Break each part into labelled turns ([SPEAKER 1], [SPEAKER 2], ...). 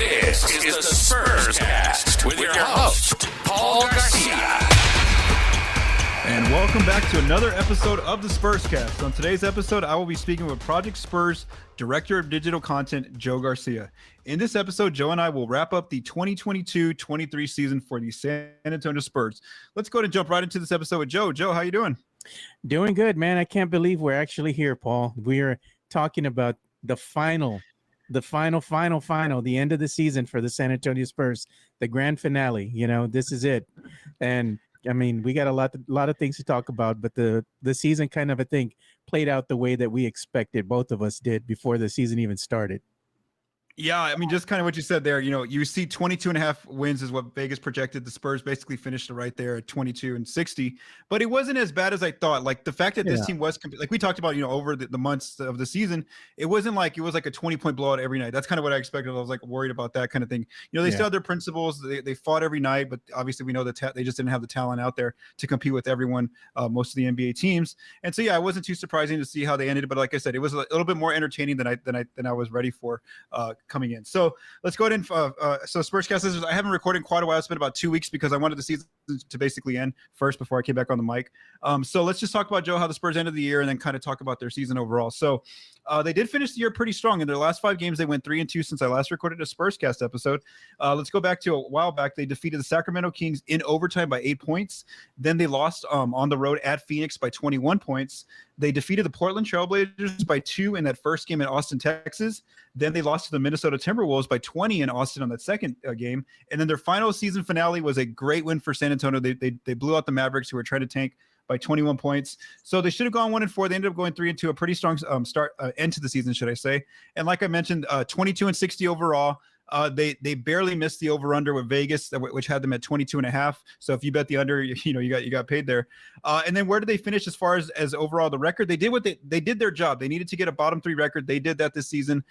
[SPEAKER 1] This is the Spurscast with your host, Paul Garcia.
[SPEAKER 2] And welcome back to another episode of the Spurscast. On today's episode, I will be speaking with Project Spurs Director of Digital Content, Joe Garcia. In this episode, Joe and I will wrap up the 2022-23 season for the San Antonio Spurs. Let's go ahead and jump right into this episode with Joe. Joe, how you doing?
[SPEAKER 3] Doing good, man. I can't believe we're actually here, Paul. We're talking about the final, the end of the season for the San Antonio Spurs, the grand finale. You know, this is it. And I mean, we got a lot of things to talk about, but the season kind of, I think, played out the way that we expected, both of us did, before the season even started.
[SPEAKER 2] Yeah, I mean, just kind of what you said there, you know, you see 22 and a half wins is what Vegas projected. The Spurs basically finished right there at 22 and 60, but it wasn't as bad as I thought. Like the fact that this team was, like we talked about, you know, over the months of the season, it wasn't like it was like a 20-point blowout every night. That's kind of what I expected. I was like worried about that kind of thing. You know, they still had their principles. They fought every night, but obviously we know that they just didn't have the talent out there to compete with everyone, most of the NBA teams. And so, yeah, it wasn't too surprising to see how they ended. But like I said, it was a little bit more entertaining than I was ready for coming in. So let's go ahead and so Spurscast listeners, I haven't recorded in quite a while. It's been about 2 weeks because I wanted the season to basically end first before I came back on the mic. So let's just talk about, Joe, how the Spurs ended the year and then kind of talk about their season overall. So they did finish the year pretty strong. In their last 5 games, they went 3-2 since I last recorded a Spurscast episode. Let's go back to a while back. They defeated the Sacramento Kings in overtime by 8 points. Then they lost on the road at Phoenix by 21 points. They defeated the Portland Trailblazers by 2 in that first game in Austin, Texas. Then they lost to the Minnesota Timberwolves by 20 in Austin on that second game. And then their final season finale was a great win for San Antonio. They blew out the Mavericks, who were trying to tank, by 21 points. So they should have gone 1-4. They ended up going 3-2, a pretty strong end to the season, should I say. And like I mentioned, 22 and 60 overall. They barely missed the over-under with Vegas, which had them at 22.5. So if you bet the under, you got paid there. And then where did they finish as far as overall the record? They did they did their job. They needed to get a bottom 3 record. They did that this season.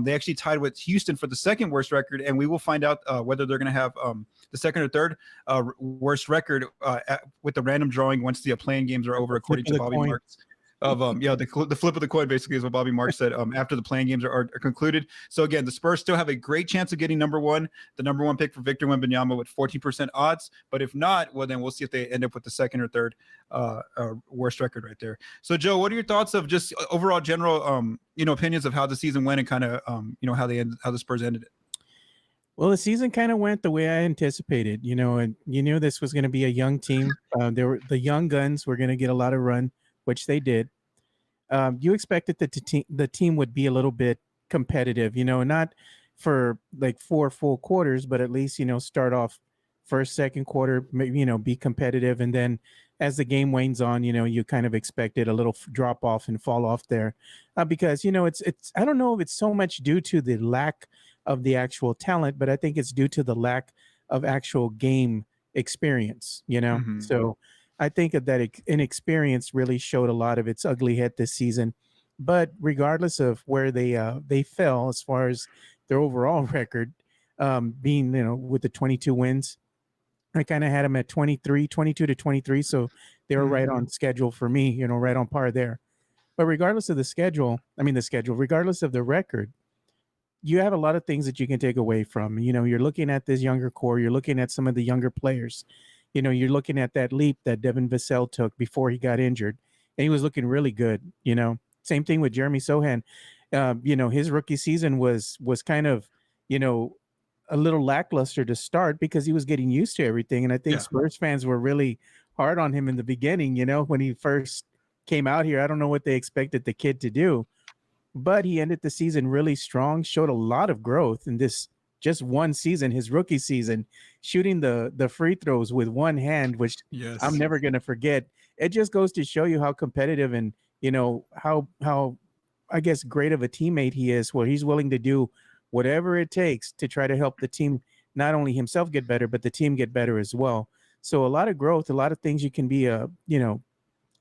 [SPEAKER 2] They actually tied with Houston for the second worst record, and we will find out whether they're going to have the second or third worst record with the random drawing once the playing games are over, according to Bobby Marks. The flip of the coin basically is what Bobby Marks said after the playing games are concluded. So again, the Spurs still have a great chance of getting number 1, the number 1 pick for Victor Wembanyama with 14% odds. But if not, well, then we'll see if they end up with the second or third worst record right there. So Joe, what are your thoughts of just overall general opinions of how the season went and kind of how the Spurs ended it?
[SPEAKER 3] Well, the season kind of went the way I anticipated, and you knew this was going to be a young team. The young guns were going to get a lot of run, which they did. You expected that the team would be a little bit competitive, not for like 4 full quarters, but at least, start off first, second quarter, be competitive. And then as the game wanes on, you kind of expected a little drop off and fall off there because, it's I don't know if it's so much due to the lack of the actual talent, but I think it's due to the lack of actual game experience,
[SPEAKER 2] Mm-hmm.
[SPEAKER 3] So I think that inexperience really showed a lot of its ugly head this season. But regardless of where they fell as far as their overall record, being, with the 22 wins, I kind of had them at 22 to 23. So they were right on schedule for me, right on par there. But regardless of regardless of the record, you have a lot of things that you can take away from. You're looking at this younger core. You're looking at some of the younger players. You're looking at that leap that Devin Vassell took before he got injured, and he was looking really good. Same thing with Jeremy Sohan. His rookie season was kind of, a little lackluster to start because he was getting used to everything. And I think Spurs fans were really hard on him in the beginning, when he first came out here. I don't know what they expected the kid to do, but he ended the season really strong, showed a lot of growth in this just one season, his rookie season, shooting the free throws with one hand, which I'm never going to forget. It just goes to show you how competitive and, how I guess great of a teammate he is, where he's willing to do whatever it takes to try to help the team, not only himself get better, but the team get better as well. So a lot of growth, a lot of things you can be,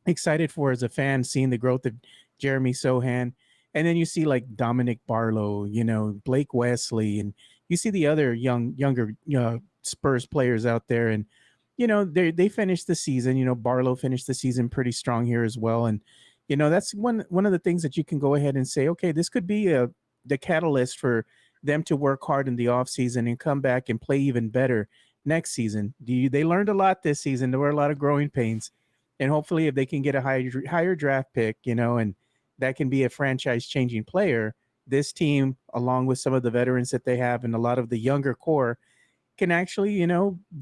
[SPEAKER 3] excited for as a fan, seeing the growth of Jeremy Sohan. And then you see like Dominic Barlow, Blake Wesley, and you see the other younger Spurs players out there. And, they finished the season, Barlow finished the season pretty strong here as well. And, that's one of the things that you can go ahead and say, okay, this could be the catalyst for them to work hard in the offseason and come back and play even better next season. They learned a lot this season. There were a lot of growing pains. And hopefully if they can get a higher draft pick, and that can be a franchise changing player, this team, along with some of the veterans that they have and a lot of the younger core, can actually,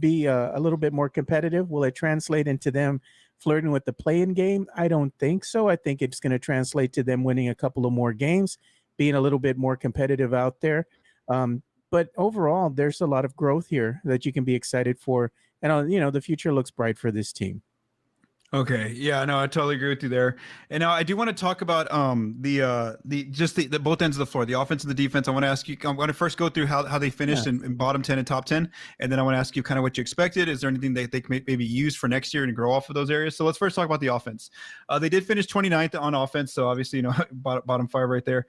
[SPEAKER 3] be a little bit more competitive. Will it translate into them flirting with the play-in game? I don't think so. I think it's going to translate to them winning a couple of more games, being a little bit more competitive out there. But overall, there's a lot of growth here that you can be excited for. And, the future looks bright for this team.
[SPEAKER 2] Okay. Yeah, no, I totally agree with you there. And now I do want to talk about the both ends of the floor, the offense and the defense. I want to ask you, I want to first go through how they finished in bottom 10 and top 10. And then I want to ask you kind of what you expected. Is there anything that they can maybe use for next year and grow off of those areas? So let's first talk about the offense. They did finish 29th on offense. So obviously, bottom five right there.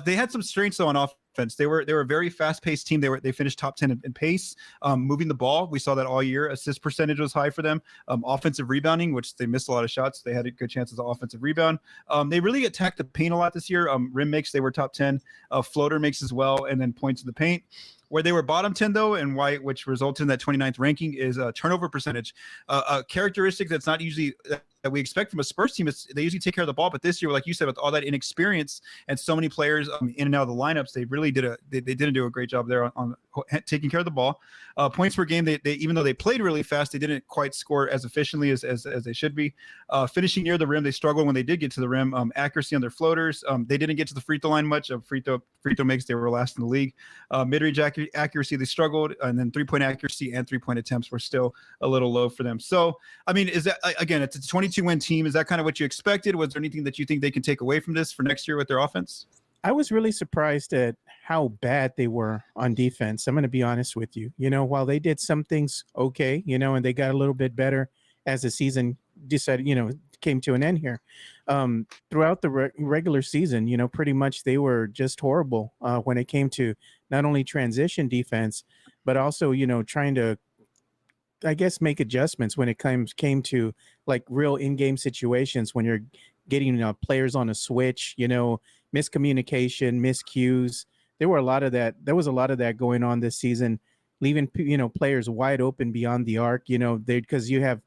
[SPEAKER 2] They had some strengths though on offense. They were a very fast-paced team. They finished top 10 in pace, moving the ball. We saw that all year. Assist percentage was high for them. Offensive rebounding, which they missed a lot of shots. They had a good chances of offensive rebound. They really attacked the paint a lot this year. Rim makes, they were top 10. Floater makes as well, and then points in the paint. Where they were bottom 10 though, and why, which resulted in that 29th ranking, is turnover percentage. A characteristic that's not usually that we expect from a Spurs team is they usually take care of the ball, but this year, like you said, with all that inexperience and so many players in and out of the lineups, they really didn't do a great job there on taking care of the ball. Points per game, they even though they played really fast, they didn't quite score as efficiently as they should be. Finishing near the rim, they struggled when they did get to the rim. Accuracy on their floaters, they didn't get to the free throw line much. Free throw makes, they were last in the league. Mid-range accuracy, they struggled, and then 3-point accuracy and 3-point attempts were still a little low for them. So, I mean, is that, again, it's a 22-win team. Is that kind of what you expected? Was there anything that you think they can take away from this for next year with their offense?
[SPEAKER 3] I was really surprised at how bad they were on defense. I'm going to be honest with you. While they did some things okay, and they got a little bit better as the season decided, came to an end here. Throughout the regular season, pretty much they were just horrible when it came to not only transition defense, but also, trying to, I guess, make adjustments when it came to like real in-game situations when you're getting players on a switch, miscommunication, miscues. There was a lot of that going on this season, leaving players wide open beyond the arc. Because you have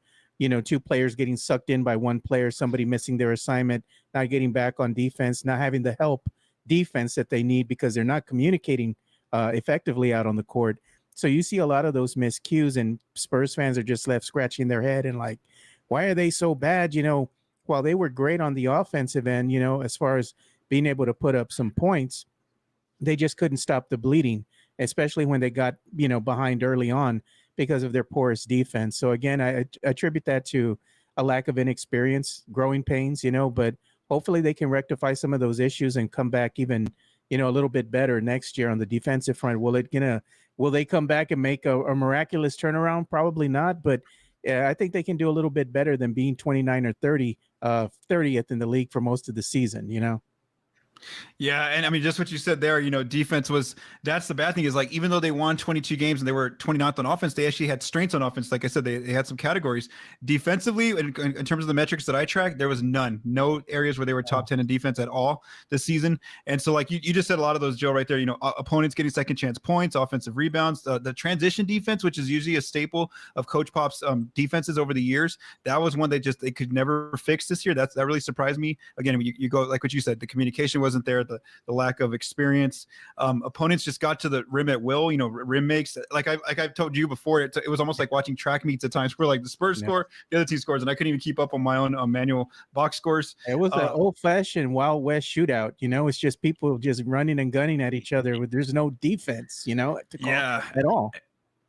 [SPEAKER 3] two players getting sucked in by one player, somebody missing their assignment, not getting back on defense, not having the help defense that they need because they're not communicating effectively out on the court. So you see a lot of those miscues, and Spurs fans are just left scratching their head and like, why are they so bad? While they were great on the offensive end, as far as being able to put up some points, they just couldn't stop the bleeding, especially when they got, behind early on because of their porous defense. So again, I attribute that to a lack of inexperience, growing pains, but hopefully they can rectify some of those issues and come back even, a little bit better next year on the defensive front. Will they come back and make a miraculous turnaround? Probably not, but I think they can do a little bit better than being 29 or 30th in the league for most of the season,
[SPEAKER 2] Yeah, and I mean, just what you said there, defense that's the bad thing is, like, even though they won 22 games and they were 29th on offense, they actually had strengths on offense. Like I said, they had some categories. Defensively, in terms of the metrics that I tracked, there was no areas where they were top 10 in defense at all this season. And so, like, you just said a lot of those, Joe, right there, opponents getting second chance points, offensive rebounds, the transition defense, which is usually a staple of Coach Pop's defenses over the years. That was one they could never fix this year. That really surprised me. Again, you go, like what you said, the communication wasn't there, the lack of experience. Opponents just got to the rim at will. Rim makes, like I've told you before, it was almost like watching track meets at times where, like, the Spurs score, the other team scores, and I couldn't even keep up on my own manual box scores.
[SPEAKER 3] It was an old-fashioned Wild West shootout. It's just people just running and gunning at each other. There's no defense, to call at all.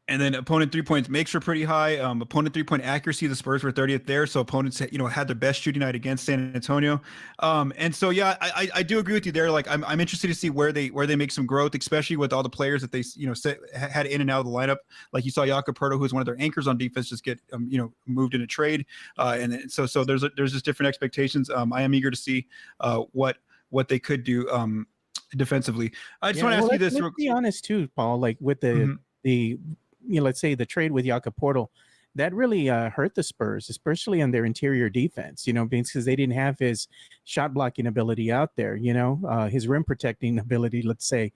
[SPEAKER 2] And then opponent 3-point makes were pretty high. Opponent 3-point accuracy, the Spurs were 30th there. So opponents, had their best shooting night against San Antonio. And so, yeah, I do agree with you there. Like, I'm interested to see where they make some growth, especially with all the players that they, had in and out of the lineup. Like, you saw Jakob Poeltl, who's one of their anchors on defense, just get, moved in a trade. And so there's just different expectations. I am eager to see what they could do defensively. I just want to ask you this.
[SPEAKER 3] Let's be honest too, Paul, like with the let's say the trade with Jakob Poeltl, that really hurt the Spurs, especially on their interior defense, because they didn't have his shot blocking ability out there, his rim protecting ability, let's say.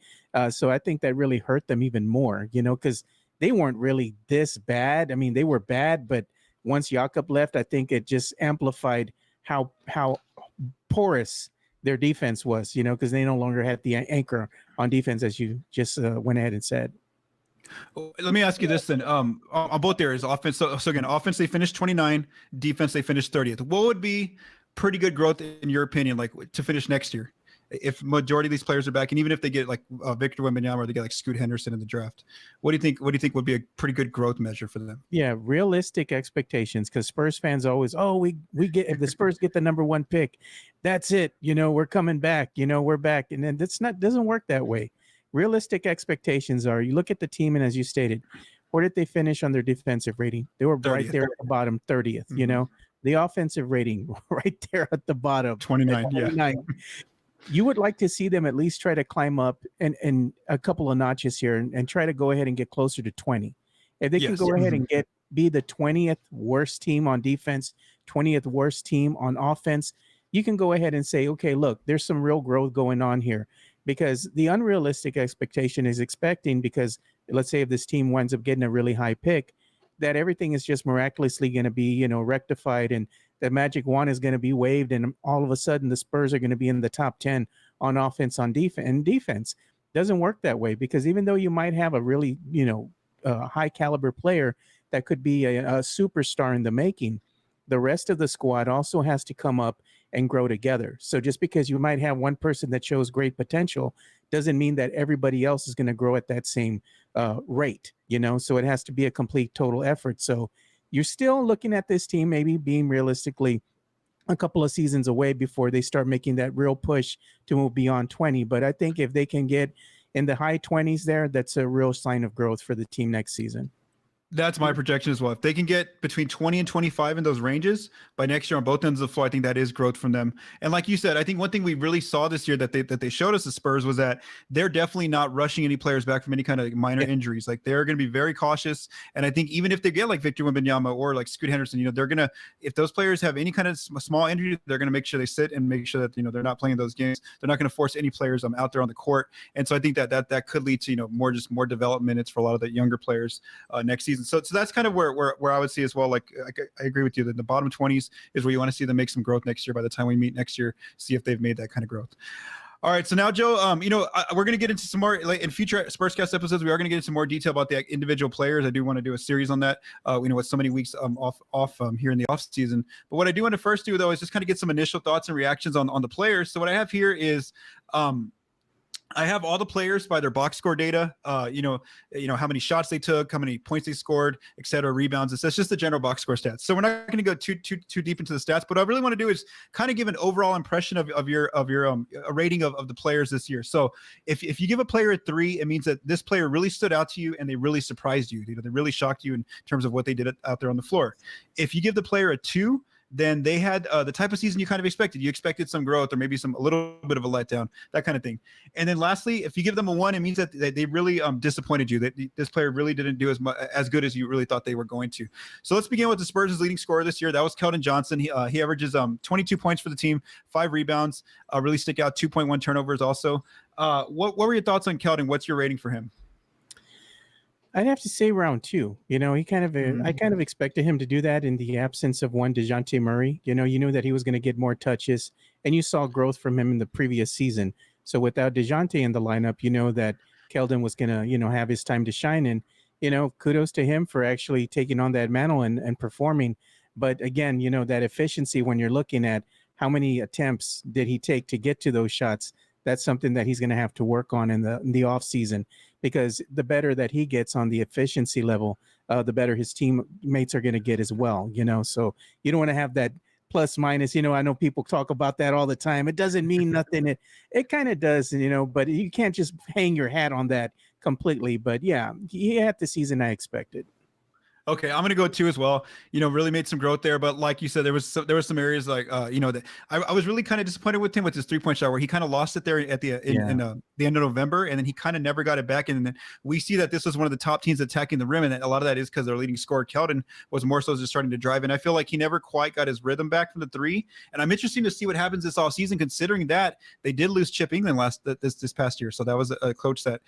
[SPEAKER 3] So I think that really hurt them even more, because they weren't really this bad. I mean, they were bad, but once Jakob left, I think it just amplified how porous their defense was, because they no longer had the anchor on defense, as you just went ahead and said.
[SPEAKER 2] Let me ask you this then. On both areas, offense. So again, offense they finished 29, defense they finished 30th. What would be pretty good growth in your opinion, like to finish next year, if majority of these players are back, and even if they get like Victor Wembanyama or they get like Scoot Henderson in the draft? What do you think? What do you think would be a pretty good growth measure for them?
[SPEAKER 3] Yeah, realistic expectations, because Spurs fans always, we get, if the Spurs get the number 1 pick, that's it. We're coming back. We're back, and then doesn't work that way. Realistic expectations are, you look at the team, and as you stated, where did they finish on their defensive rating? They were 30th. Right there at the bottom, 30th. Mm-hmm. The offensive rating right there at the bottom,
[SPEAKER 2] 29. Yeah.
[SPEAKER 3] You would like to see them at least try to climb up and a couple of notches here and try to go ahead and get closer to 20. If they can go ahead and be the 20th worst team on defense, 20th worst team on offense, you can go ahead and say, okay, look, there's some real growth going on here. Because the unrealistic expectation is expecting, because let's say if this team winds up getting a really high pick, that everything is just miraculously going to be, rectified, and the magic wand is going to be waved, and all of a sudden the Spurs are going to be in the top 10 on offense, on defense. Doesn't work that way, because even though you might have a really, high caliber player that could be a superstar in the making, the rest of the squad also has to come up and grow together. So just because you might have one person that shows great potential doesn't mean that everybody else is going to grow at that same rate, so it has to be a complete total effort. So you're still looking at this team maybe being realistically a couple of seasons away before they start making that real push to move beyond 20. But I think if they can get in the high 20s there, that's a real sign of growth for the team next season.
[SPEAKER 2] That's my projection as well. If they can get between 20 and 25 in those ranges by next year on both ends of the floor, I think that is growth from them. And like you said, I think one thing we really saw this year that they showed us, the Spurs, was that they're definitely not rushing any players back from any kind of minor injuries. Like, they're going to be very cautious. And I think even if they get like Victor Wembanyama or like Scoot Henderson, they're going to, if those players have any kind of small injury, they're going to make sure they sit and make sure that, they're not playing those games. They're not going to force any players out there on the court. And so I think that could lead to, more development minutes for a lot of the younger players next season. So that's kind of where I would see as well. Like, I agree with you that the bottom 20s is where you want to see them make some growth next year. By the time we meet next year, see if they've made that kind of growth. All right, so now, Joe, we're going to get into some more, like, in future Spurscast episodes. We are going to get into more detail about the individual players. I do want to do a series on that. With so many weeks off here in the off season. But what I do want to first do, though, is just kind of get some initial thoughts and reactions on the players. So what I have here is, I have all the players by their box score data, how many shots they took, how many points they scored, et cetera, rebounds. It's just the general box score stats. So we're not going to go too deep into the stats, but what I really want to do is kind of give an overall impression of your a rating of the players this year. So if you give a player a 3, it means that this player really stood out to you and they really surprised you. They really shocked you in terms of what they did out there on the floor. If you give the player a 2, then they had the type of season you kind of expected. You expected some growth or maybe a little bit of a letdown, that kind of thing. And then lastly, if you give them a 1, it means that they really disappointed you, that this player really didn't do as good as you really thought they were going to. So let's begin with the Spurs' leading scorer this year. That was Keldon Johnson. He averages 22 points for the team, 5 rebounds, really stick out, 2.1 turnovers also. What were your thoughts on Keldon? What's your rating for him?
[SPEAKER 3] I'd have to say round 2. He kind of, I kind of expected him to do that in the absence of one DeJounte Murray. You knew that he was going to get more touches, and you saw growth from him in the previous season. So without DeJounte in the lineup, that Keldon was going to, have his time to shine. And, kudos to him for actually taking on that mantle and performing. But again, that efficiency, when you're looking at how many attempts did he take to get to those shots, that's something that he's going to have to work on in the off season, because the better that he gets on the efficiency level, the better his teammates are going to get as well. So you don't want to have that plus minus. I know people talk about that all the time. It doesn't mean nothing. It kind of does, but you can't just hang your hat on that completely. But yeah, he had the season I expected.
[SPEAKER 2] Okay, I'm gonna go 2 as well. Really made some growth there, but like you said, there was some areas like that I was really kind of disappointed with him with his 3-point shot where he kind of lost it there at the end of November, and then he kind of never got it back. And then we see that this was one of the top teams attacking the rim, and a lot of that is because their leading scorer Keldon was more so just starting to drive. And I feel like he never quite got his rhythm back from the 3. And I'm interested to see what happens this all season, considering that they did lose Chip England this past year. So that was a coach that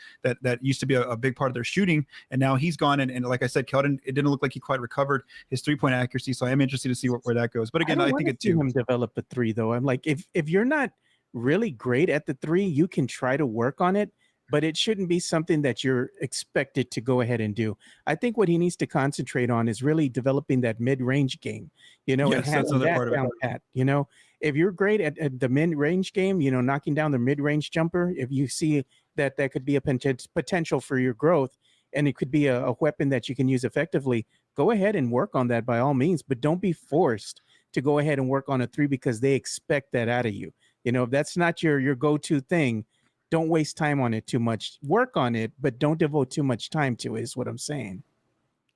[SPEAKER 2] used to be a big part of their shooting, and now he's gone. And like I said, Keldon, it didn't look like he quite recovered his 3-point accuracy. So I am interested to see where that goes. But again, I think it's 2.
[SPEAKER 3] Him develop a 3 though. I'm like, if you're not really great at the 3, you can try to work on it, but it shouldn't be something that you're expected to go ahead and do. I think what he needs to concentrate on is really developing that mid-range game, and having that down pat. If you're great at the mid-range game, knocking down the mid-range jumper, if you see that could be a potential for your growth, and it could be a weapon that you can use effectively, go ahead and work on that by all means, but don't be forced to go ahead and work on a 3 because they expect that out of you. If that's not your go-to thing, don't waste time on it too much. Work on it, but don't devote too much time to it, is what I'm saying.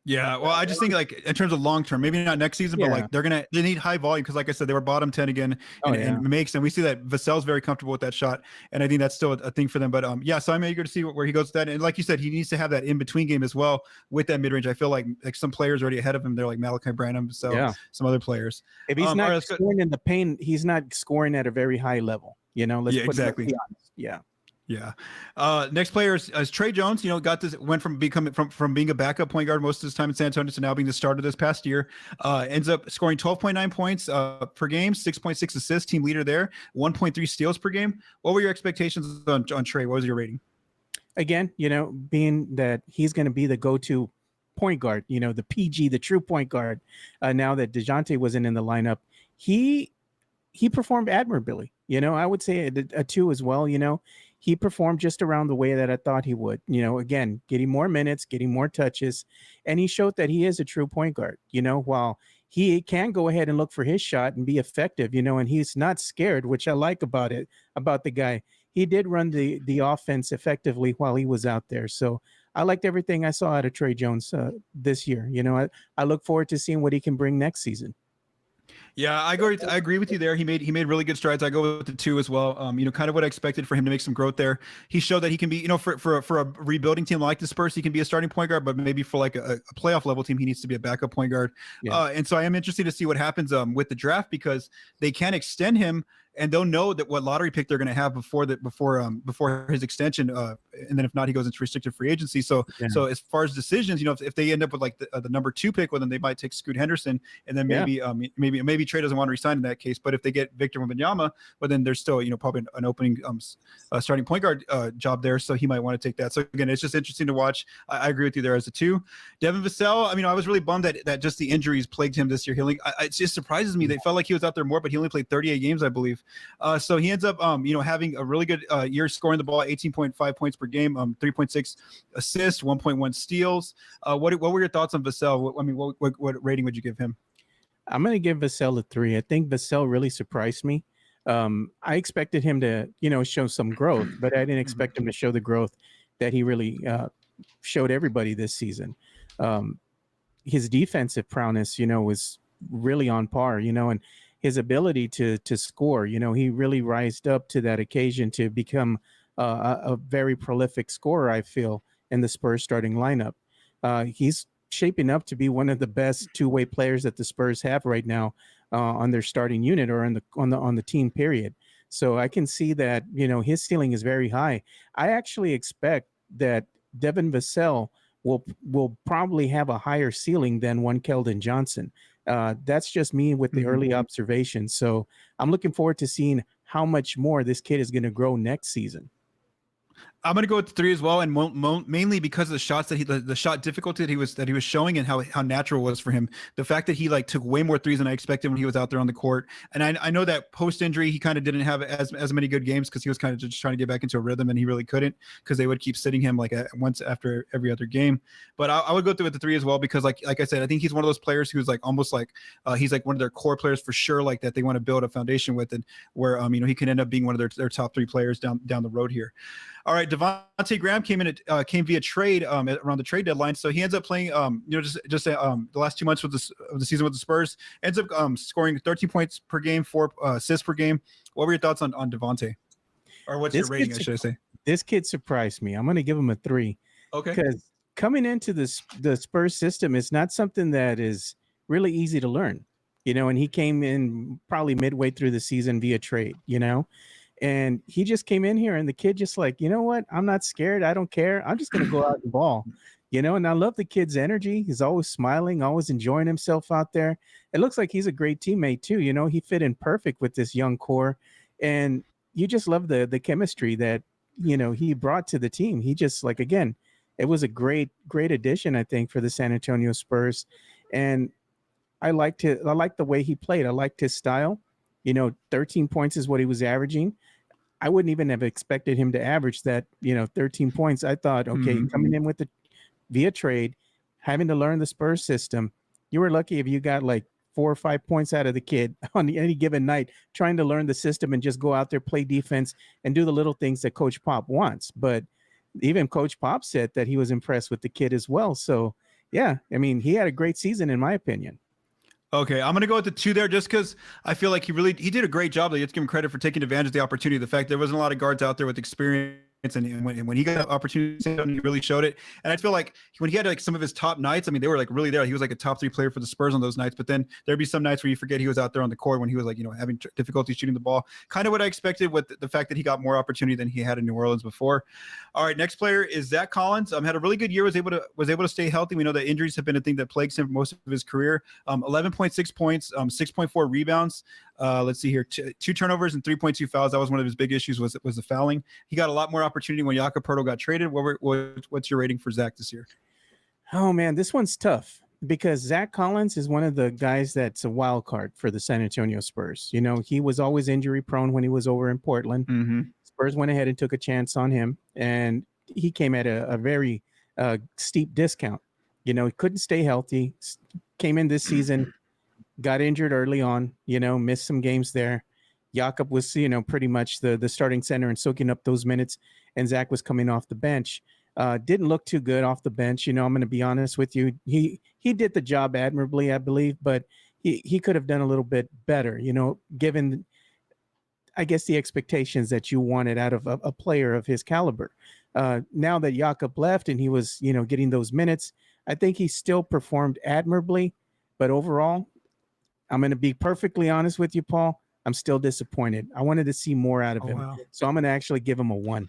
[SPEAKER 2] Yeah, well, I just think like in terms of long term, maybe not next season, but like they need high volume because, like I said, they were bottom 10 again, and makes, and we see that Vassell's very comfortable with that shot, and I think that's still a thing for them. But so I'm eager to see where he goes with that, and like you said, he needs to have that in between game as well with that mid range. I feel like some players already ahead of him. They're like Malachi Branham, some other players.
[SPEAKER 3] If he's not scoring in the paint, he's not scoring at a very high level. Let's put
[SPEAKER 2] exactly.
[SPEAKER 3] Be honest. Yeah.
[SPEAKER 2] Yeah. Next player is Trey Jones. Went from being a backup point guard most of his time in San Antonio to now being the starter this past year. Ends up scoring 12.9 points per game, 6.6 assists, team leader there, 1.3 steals per game. What were your expectations on Trey? What was your rating?
[SPEAKER 3] Again, being that he's going to be the go-to point guard, the PG, the true point guard. Now that DeJounte wasn't in the lineup, he performed admirably. I would say a 2 as well. He performed just around the way that I thought he would, again, getting more minutes, getting more touches. And he showed that he is a true point guard, while he can go ahead and look for his shot and be effective, and he's not scared, which I like about the guy. He did run the offense effectively while he was out there. So I liked everything I saw out of Trey Jones this year. I look forward to seeing what he can bring next season.
[SPEAKER 2] Yeah, I agree with you there. He made really good strides. I go with the 2 as well. Kind of what I expected for him to make some growth there. He showed that he can be, for a rebuilding team like the Spurs, he can be a starting point guard, but maybe for like a playoff level team, he needs to be a backup point guard. Yeah. And so I am interested to see what happens with the draft, because they can extend him, and they'll know that what lottery pick they're going to have before his extension, and then if not, he goes into restricted free agency. So as far as decisions, if they end up with like the number 2 pick, well, then they might take Scoot Henderson, and then maybe Trey doesn't want to resign in that case. But if they get Victor Wembanyama, well, then there's still probably an opening starting point guard job there, so he might want to take that. So again, it's just interesting to watch. I agree with you there as a 2. Devin Vassell, I was really bummed that just the injuries plagued him this year. It just surprises me. They felt like he was out there more, but he only played 38 games, I believe. So he ends up, having a really good year, scoring the ball, 18.5 points per game, 3.6 assists, 1.1 steals. What were your thoughts on Vassell? What rating would you give him?
[SPEAKER 3] I'm going to give Vassell a 3. I think Vassell really surprised me. I expected him to, show some growth, but I didn't expect him to show the growth that he really showed everybody this season. His defensive prowess, was really on par, and his ability to score, he really rised up to that occasion to become a very prolific scorer, I feel, in the Spurs starting lineup. He's shaping up to be one of the best two-way players that the Spurs have right now on their starting unit or on the team period. So I can see that, his ceiling is very high. I actually expect that Devin Vassell will probably have a higher ceiling than one Keldon Johnson. That's just me with the early observation. So I'm looking forward to seeing how much more this kid is going to grow next season.
[SPEAKER 2] I'm going to go with 3 as well, and mainly because of the shots that the shot difficulty that he was showing, and how natural it was for him. The fact that he took way more threes than I expected when he was out there on the court. And I know that post injury he kind of didn't have as many good games because he was kind of just trying to get back into a rhythm, and he really couldn't because they would keep sitting him once after every other game. But I would go through with the 3 as well, because like I said, I think he's one of those players who's almost he's one of their core players for sure, that they want to build a foundation with, and where he can end up being one of their top 3 players down the road here. All right, Devontae Graham came via trade around the trade deadline, so he ends up playing just the last 2 months of the season with the Spurs. Ends up scoring 13 points per game, 4 assists per game. What were your thoughts on Devontae? Or what's your rating, I should say?
[SPEAKER 3] This kid surprised me. I'm going to give him a 3.
[SPEAKER 2] Okay.
[SPEAKER 3] Because coming into the Spurs system is not something that is really easy to learn, and he came in probably midway through the season via trade, and he just came in here and the kid just like, you know what? I'm not scared. I don't care. I'm just going to go out and ball, and I love the kid's energy. He's always smiling, always enjoying himself out there. It looks like he's a great teammate too. He fit in perfect with this young core, and you just love the chemistry that, he brought to the team. He just like, again, it was a great addition, I think, for the San Antonio Spurs. And I liked the way he played. I liked his style. 13 points is what he was averaging. I wouldn't even have expected him to average that, 13 points. I thought, okay, coming in via trade, having to learn the Spurs system, you were lucky if you got like 4 or 5 points out of the kid on any given night, trying to learn the system and just go out there, play defense, and do the little things that Coach Pop wants. But even Coach Pop said that he was impressed with the kid as well. So, yeah, I mean, he had a great season, in my opinion.
[SPEAKER 2] Okay, I'm going to go with the 2 there just because I feel like he did a great job. You have to give him credit for taking advantage of the opportunity. The fact there wasn't a lot of guards out there with experience. And when he got the opportunity, he really showed it. And I feel like when he had like some of his top nights, I mean, they were like really there. He was like a top 3 player for the Spurs on those nights. But then there'd be some nights where you forget he was out there on the court when he was like, having difficulty shooting the ball. Kind of what I expected with the fact that he got more opportunity than he had in New Orleans before. All right, next player is Zach Collins. Had a really good year. Was able to stay healthy. We know that injuries have been a thing that plagues him most of his career. 11.6 points, 6.4 rebounds. Let's see here, 2 turnovers and 3.2 fouls. That was one of his big issues was the fouling. He got a lot more opportunity when Jakob Poeltl got traded. What's your rating for Zach this year?
[SPEAKER 3] Oh man, this one's tough because Zach Collins is one of the guys that's a wild card for the San Antonio Spurs. He was always injury prone when he was over in Portland. Spurs went ahead and took a chance on him, and he came at a very steep discount. He couldn't stay healthy. Came in this season, got injured early on, missed some games there. Jakob was, pretty much the starting center and soaking up those minutes, and Zach was coming off the bench. Didn't look too good off the bench. I'm going to be honest with you. He did the job admirably, I believe, but he could have done a little bit better, given, I guess, the expectations that you wanted out of a player of his caliber. Now that Jakob left and he was, getting those minutes, I think he still performed admirably, but overall, I'm going to be perfectly honest with you, Paul. I'm still disappointed. I wanted to see more out of him. Wow. So I'm going to actually give him a 1.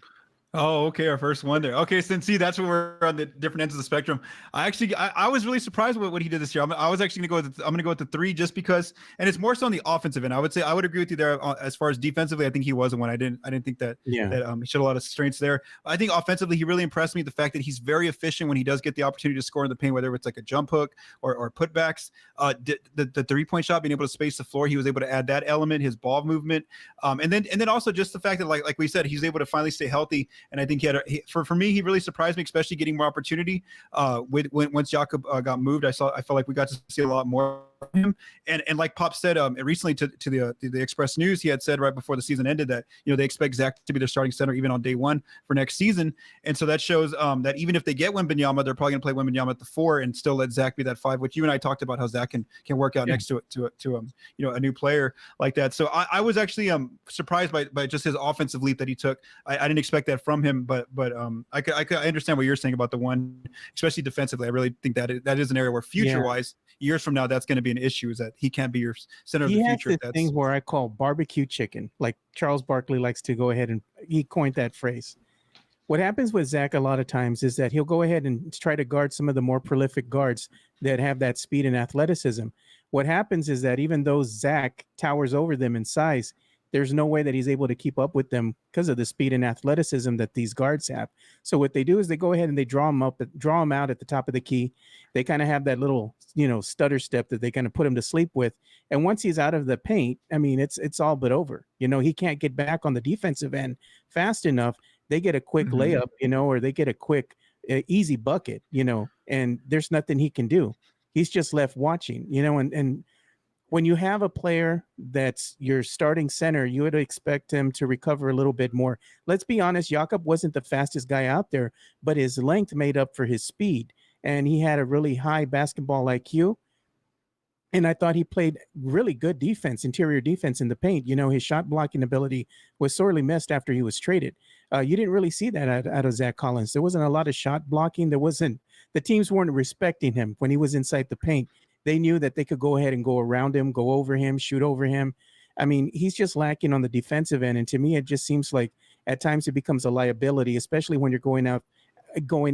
[SPEAKER 2] Oh, okay. Our first one there. Okay. So see, that's where we're on the different ends of the spectrum. I was really surprised with what he did this year. I was actually going to go with the 3 just because, and it's more so on the offensive end. I would say I would agree with you there as far as defensively. I think he was the one. I didn't think that, he showed a lot of strengths there. I think offensively, he really impressed me. The fact that he's very efficient when he does get the opportunity to score in the paint, whether it's like a jump hook or putbacks, the 3-point shot, being able to space the floor. He was able to add that element, his ball movement. And then also just the fact that like we said, he's able to finally stay healthy. And I think for me, he really surprised me, especially getting more opportunity. Once Jakob got moved, I felt like we got to see a lot more of him. And like Pop said recently to the Express News, he had said right before the season ended that they expect Zach to be their starting center even on day 1 for next season. And so that shows that even if they get Wembanyama, they're probably going to play Wembanyama at the 4 and still let Zach be that 5. Which you and I talked about how Zach can work out next to a new player like that. So I was actually surprised by just his offensive leap that he took. I didn't expect that from him, but I understand what you're saying about the 1, especially defensively. I really think that is an area where future-wise, years from now, that's going to be an issue, is that he can't be your center of the future.
[SPEAKER 3] He has this thing where I call barbecue chicken, like Charles Barkley likes to go ahead and he coined that phrase. What happens with Zach a lot of times is that he'll go ahead and try to guard some of the more prolific guards that have that speed and athleticism. What happens is that even though Zach towers over them in size, there's no way that he's able to keep up with them because of the speed and athleticism that these guards have. So what they do is they go ahead and they draw him out at the top of the key. They kind of have that little, stutter step that they kind of put him to sleep with. And once he's out of the paint, I mean, it's all but over. He can't get back on the defensive end fast enough. They get a quick layup, or they get a quick, easy bucket, and there's nothing he can do. He's just left watching, and when you have a player that's your starting center, you would expect him to recover a little bit more. Let's be honest, Jakob wasn't the fastest guy out there, but his length made up for his speed, and he had a really high basketball IQ. And I thought he played really good defense, interior defense in the paint. His shot blocking ability was sorely missed after he was traded. You didn't really see that out of Zach Collins. There wasn't a lot of shot blocking. The teams weren't respecting him when he was inside the paint. They knew that they could go ahead and go around him, go over him, shoot over him. I mean, he's just lacking on the defensive end. And to me, it just seems like at times it becomes a liability, especially when you're going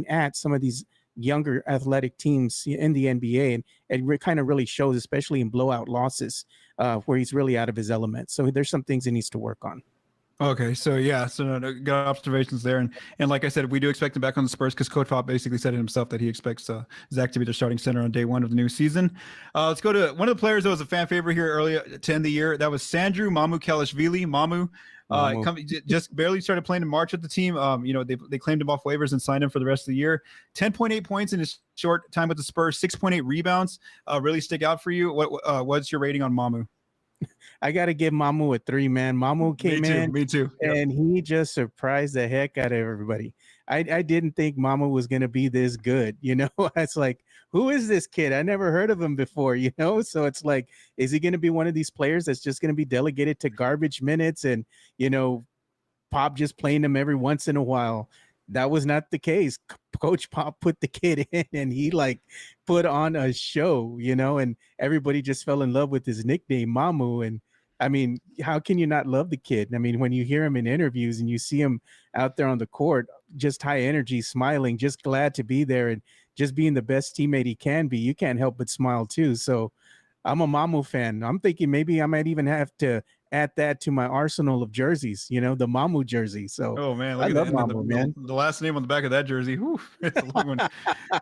[SPEAKER 3] at some of these younger athletic teams in the NBA, and it kind of really shows, especially in blowout losses, where he's really out of his element. So there's some things he needs to work on.
[SPEAKER 2] Okay, so yeah, no, good observations there, and like I said, we do expect him back on the Spurs because Coach Pop basically said it himself that he expects Zach to be the starting center on day one of the new season. Let's go to one of the players that was a fan favorite here earlier to end the year. That was Sandru Mamukelashvili. Just barely started playing in March with the team. They claimed him off waivers and signed him for the rest of the year. 10.8 points in his short time with the Spurs. 6.8 rebounds. Really stick out for you. What's your rating on Mamu?
[SPEAKER 3] I got to give Mamu a 3, man. Mamu came in.
[SPEAKER 2] Me too. Yep.
[SPEAKER 3] And he just surprised the heck out of everybody. I didn't think Mamu was going to be this good. It's like, who is this kid? I never heard of him before, So it's like, is he going to be one of these players that's just going to be delegated to garbage minutes and, Pop just playing him every once in a while? That was not the case. Coach Pop put the kid in and he put on a show, and everybody just fell in love with his nickname, Mamu. And I mean, how can you not love the kid? I mean, when you hear him in interviews and you see him out there on the court, just high energy, smiling, just glad to be there and just being the best teammate he can be, you can't help but smile too. So I'm a Mamu fan. I'm thinking maybe I might even have to add that to my arsenal of jerseys, the Mamu jersey. So
[SPEAKER 2] oh man,
[SPEAKER 3] I love Mamu, man.
[SPEAKER 2] The last name on the back of that jersey. Whew, it's a long one.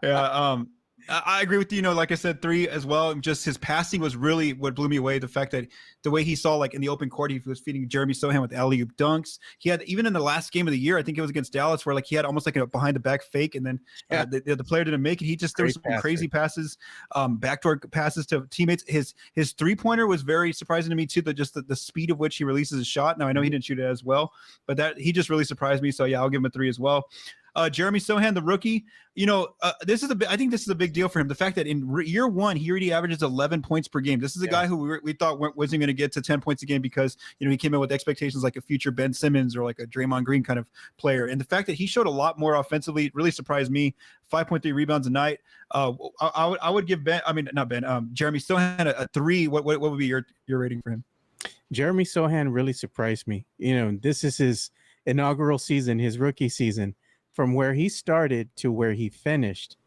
[SPEAKER 2] Yeah. I agree with you. Like I said, 3 as well. Just his passing was really what blew me away. The fact that the way he saw, in the open court, he was feeding Jeremy Sohan with alley-oop dunks. He had, even in the last game of the year, I think it was against Dallas, where he had almost a behind the back fake, and then the player didn't make it. He just threw some crazy passes, backdoor passes to teammates. His 3-pointer was very surprising to me too. The speed of which he releases his shot. Now I know he didn't shoot it as well, but that he just really surprised me. So yeah, I'll give him a 3 as well. Jeremy Sohan, the rookie, I think this is a big deal for him. The fact that in year 1, he already averages 11 points per game. This is a guy who we thought wasn't going to get to 10 points a game because, he came in with expectations like a future Ben Simmons or like a Draymond Green kind of player. And the fact that he showed a lot more offensively really surprised me. 5.3 rebounds a night. I would give Jeremy Sohan a 3. What would be your rating for him?
[SPEAKER 3] Jeremy Sohan really surprised me. This is his inaugural season, his rookie season. From where he started to where he finished,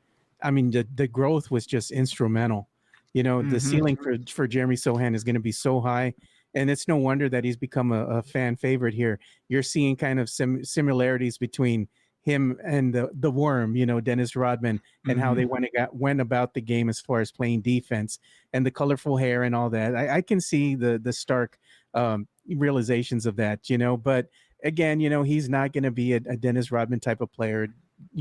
[SPEAKER 3] I mean, the growth was just instrumental. The ceiling for Jeremy Sohan is going to be so high, and it's no wonder that he's become a fan favorite here. You're seeing kind of similarities between him and the worm, Dennis Rodman, and how they went about the game as far as playing defense and the colorful hair and all that. I can see the stark realizations of that, but again, he's not going to be a Dennis Rodman type of player.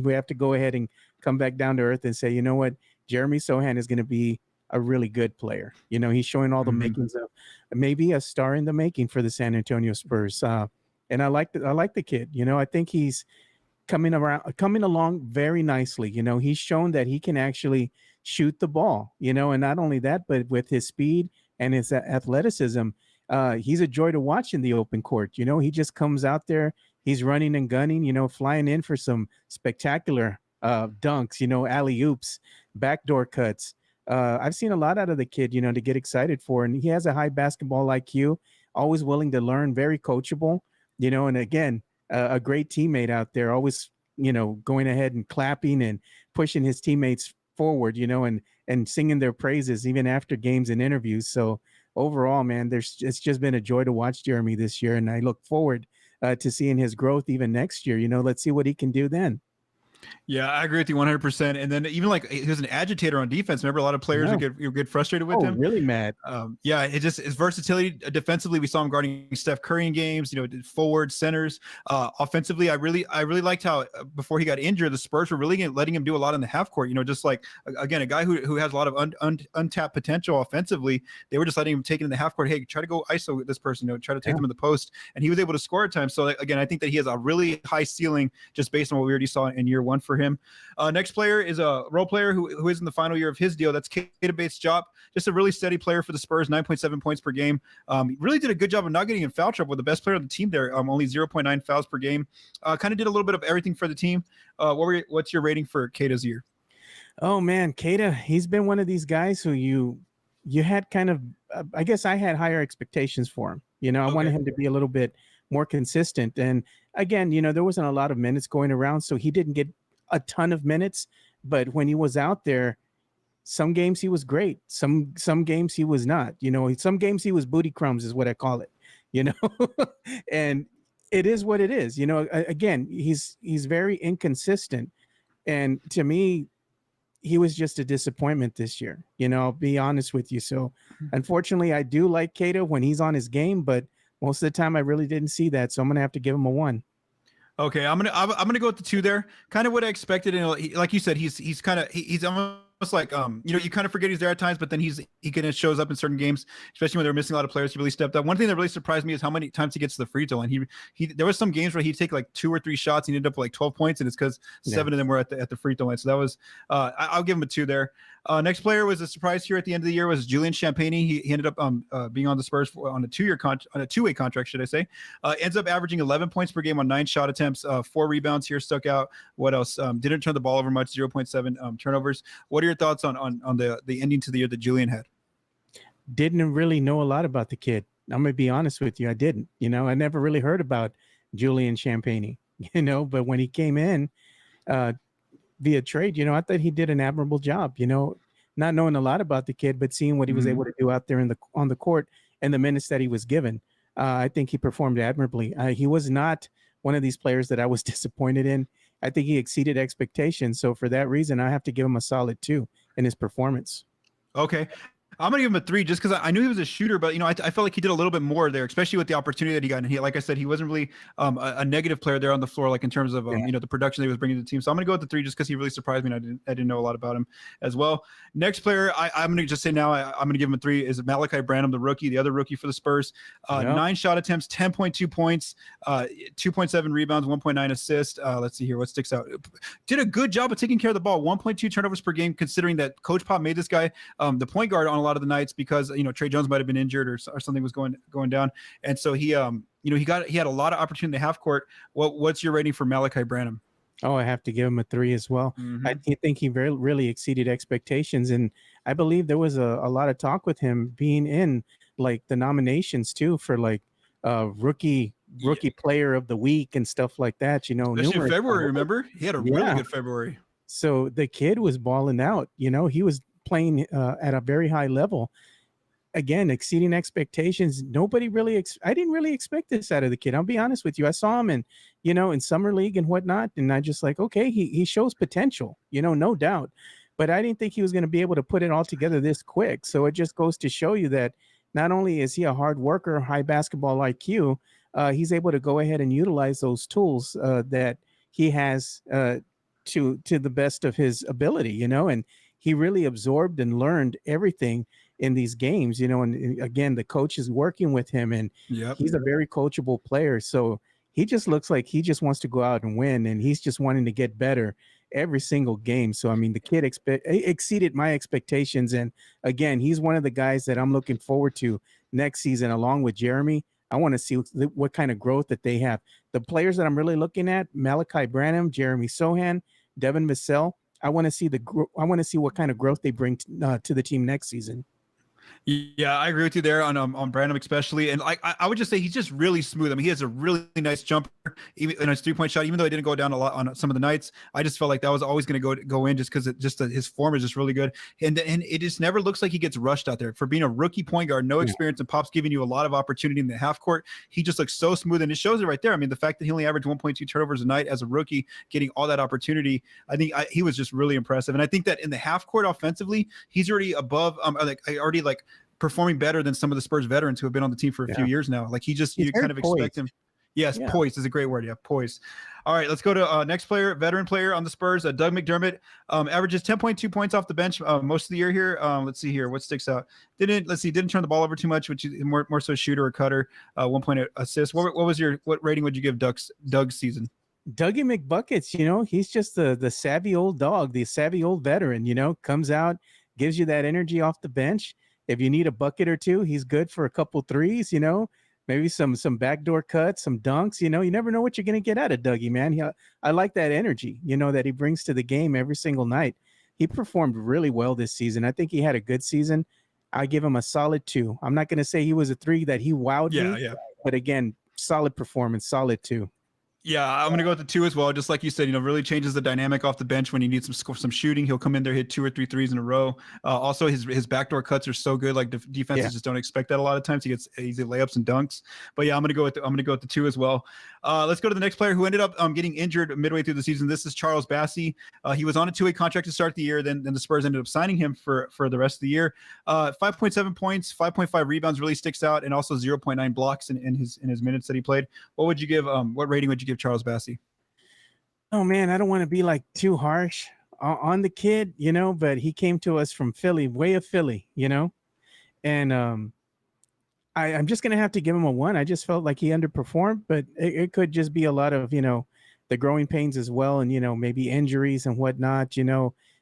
[SPEAKER 3] We have to go ahead and come back down to earth and say, you know what, Jeremy Sohan is going to be a really good player. He's showing all the makings of maybe a star in the making for the San Antonio Spurs. And I like the kid. I think he's coming along very nicely. He's shown that he can actually shoot the ball. And not only that, but with his speed and his athleticism. He's a joy to watch in the open court. He just comes out there, he's running and gunning, flying in for some spectacular dunks, alley-oops, backdoor cuts. I've seen a lot out of the kid, to get excited for. And he has a high basketball IQ, always willing to learn, very coachable, and again, a great teammate out there, always, going ahead and clapping and pushing his teammates forward, and singing their praises even after games and interviews. So overall, man, it's just been a joy to watch Jeremy this year, and I look forward to seeing his growth even next year. Let's see what he can do then.
[SPEAKER 2] Yeah, I agree with you 100%. And then even like he was an agitator on defense. Remember, a lot of players
[SPEAKER 3] No.
[SPEAKER 2] would get frustrated with
[SPEAKER 3] Oh,
[SPEAKER 2] him.
[SPEAKER 3] really mad.
[SPEAKER 2] Yeah, it just his versatility defensively. We saw him guarding Steph Curry in games. Forward centers. Offensively, I really liked how before he got injured, the Spurs were really letting him do a lot in the half court. Just like again, a guy who has a lot of untapped potential offensively. They were just letting him take it in the half court. Hey, try to go ISO with this person. Try to take them in the post, and he was able to score at times. So again, I think that he has a really high ceiling just based on what we already saw in year one for him. Next player is a role player who is in the final year of his deal. That's Keita Bates-Diop, just a really steady player for the Spurs, 9.7 points per game. Really did a good job of not getting in foul trouble with the best player on the team there. Only 0.9 fouls per game. Kind of did a little bit of everything for the team. What's your rating for Keita's year?
[SPEAKER 3] Oh man, Keita, he's been one of these guys who you had kind of, I guess I had higher expectations for him. I wanted him to be a little bit more consistent. And again, there wasn't a lot of minutes going around, so he didn't get a ton of minutes. But when he was out there, some games he was great. Some games he was not. Some games he was booty crumbs is what I call it. And it is what it is. Again, he's very inconsistent. And to me, he was just a disappointment this year. I'll be honest with you. So unfortunately, I do like Keita when he's on his game, but most of the time I really didn't see that. So I'm going to have to give him a 1.
[SPEAKER 2] Okay, I'm gonna go with the 2 there. Kind of what I expected. Like you said, he's almost like you kind of forget he's there at times, but then he kind of shows up in certain games, especially when they're missing a lot of players. He really stepped up. One thing that really surprised me is how many times he gets to the free throw line. He there was some games where he'd take like 2 or 3 shots and he ended up with like 12 points, and it's because 7 of them were at the free throw line. So that was I'll give him a 2 there. Next player was a surprise here at the end of the year was Julian Champagnie. He ended up being on the Spurs on a 2-way contract, should I say? Ends up averaging 11 points per game on 9 shot attempts. 4 rebounds here stuck out. What else? Didn't turn the ball over much. 0.7 turnovers. What are your thoughts on the ending to the year that Julian had?
[SPEAKER 3] Didn't really know a lot about the kid. I'm gonna be honest with you. I didn't. I never really heard about Julian Champagnie. But when he came in, via trade, I thought he did an admirable job, not knowing a lot about the kid, but seeing what he was able to do out there on the court and the minutes that he was given. I think he performed admirably. He was not one of these players that I was disappointed in. I think he exceeded expectations. So for that reason, I have to give him a solid 2 in his performance.
[SPEAKER 2] Okay. I'm gonna give him a 3 just because I knew he was a shooter, but I felt like he did a little bit more there, especially with the opportunity that he got. And like I said, he wasn't really a negative player there on the floor, like in terms of the production that he was bringing to the team. So I'm gonna go with the 3 just because he really surprised me, and I didn't know a lot about him as well. Next player, I'm gonna just say now I'm gonna give him a 3 is Malachi Branham, the rookie, the other rookie for the Spurs. 9 shot attempts, 10.2 points, 2.7 rebounds, 1.9 assists. Let's see here what sticks out. Did a good job of taking care of the ball. 1.2 turnovers per game, considering that Coach Pop made this guy the point guard on a lot of the nights because Trey Jones might have been injured or something was going down, and so he had a lot of opportunity in the half court. What's your rating for Malachi Branham?
[SPEAKER 3] Oh, I have to give him a 3 as well. I think he really exceeded expectations, and I believe there was a lot of talk with him being in like the nominations too for like rookie player of the week and stuff like that.
[SPEAKER 2] Especially in February. Remember, he had a really good February.
[SPEAKER 3] So the kid was balling out. He was playing at a very high level. Again, exceeding expectations. Nobody really, I didn't really expect this out of the kid. I'll be honest with you. I saw him in summer league and whatnot, and I just like, okay, he shows potential, no doubt. But I didn't think he was going to be able to put it all together this quick. So it just goes to show you that not only is he a hard worker, high basketball IQ, he's able to go ahead and utilize those tools that he has to the best of his ability, and he really absorbed and learned everything in these games, and again, the coach is working with him, and he's a very coachable player. So he just looks like he just wants to go out and win, and he's just wanting to get better every single game. So, I mean, the kid exceeded my expectations. And again, he's one of the guys that I'm looking forward to next season, along with Jeremy. I want to see what kind of growth that they have. The players that I'm really looking at, Malachi Branham, Jeremy Sohan, Devin Vassell. I want to see what kind of growth they bring to the team next season.
[SPEAKER 2] Yeah, I agree with you there on Brandon especially, and I would just say he's just really smooth. I mean, he has a really nice jumper, even in his 3-point shot. Even though he didn't go down a lot on some of the nights, I just felt like that was always going to go in just because his form is just really good, and it just never looks like he gets rushed out there for being a rookie point guard, no experience, and Pop's giving you a lot of opportunity in the half court. He just looks so smooth, and it shows it right there. I mean, the fact that he only averaged 1.2 turnovers a night as a rookie, getting all that opportunity, I think he was just really impressive. And I think that in the half court offensively, he's already above, like performing better than some of the Spurs veterans who have been on the team for a few years now. Like
[SPEAKER 3] He's
[SPEAKER 2] you kind of
[SPEAKER 3] poised.
[SPEAKER 2] expect him. Yes, poised is a great word. Yeah, poised. All right, let's go to next player, veteran player on the Spurs, Doug McDermott. Averages 10.2 points off the bench most of the year here. Let's see here. What sticks out? Didn't turn the ball over too much, which is more so a shooter or cutter. 1 point assist. What rating would you give Doug's season?
[SPEAKER 3] Dougie McBuckets, he's just the savvy old dog, the savvy old veteran, comes out, gives you that energy off the bench. If you need a bucket or two, he's good for a couple threes, maybe some backdoor cuts, some dunks, you never know what you're going to get out of Dougie, man. I like that energy, that he brings to the game every single night. He performed really well this season. I think he had a good season. I give him a solid 2. I'm not going to say he was a 3 that he wowed me, but again, solid performance, solid 2.
[SPEAKER 2] Yeah, I'm going to go with the 2 as well. Just like you said, really changes the dynamic off the bench when you need some shooting. He'll come in there, hit 2 or 3 threes in a row. Also, his backdoor cuts are so good. Like defenses just don't expect that a lot of times. He gets easy layups and dunks. But yeah, I'm going to go with the 2 as well. Let's go to the next player who ended up getting injured midway through the season. This is Charles Bassey. He was on a 2-way contract to start the year. Then the Spurs ended up signing him for the rest of the year. 5.7 points, 5.5 rebounds really sticks out, and also 0.9 blocks in his minutes that he played. What would you give? What rating would you give Charles Bassey?
[SPEAKER 3] Oh man, I don't want to be like too harsh on the kid, but he came to us from Philly, way of Philly, and I'm just gonna have to give him a 1. I just felt like he underperformed, but it could just be a lot of the growing pains as well, and maybe injuries and whatnot.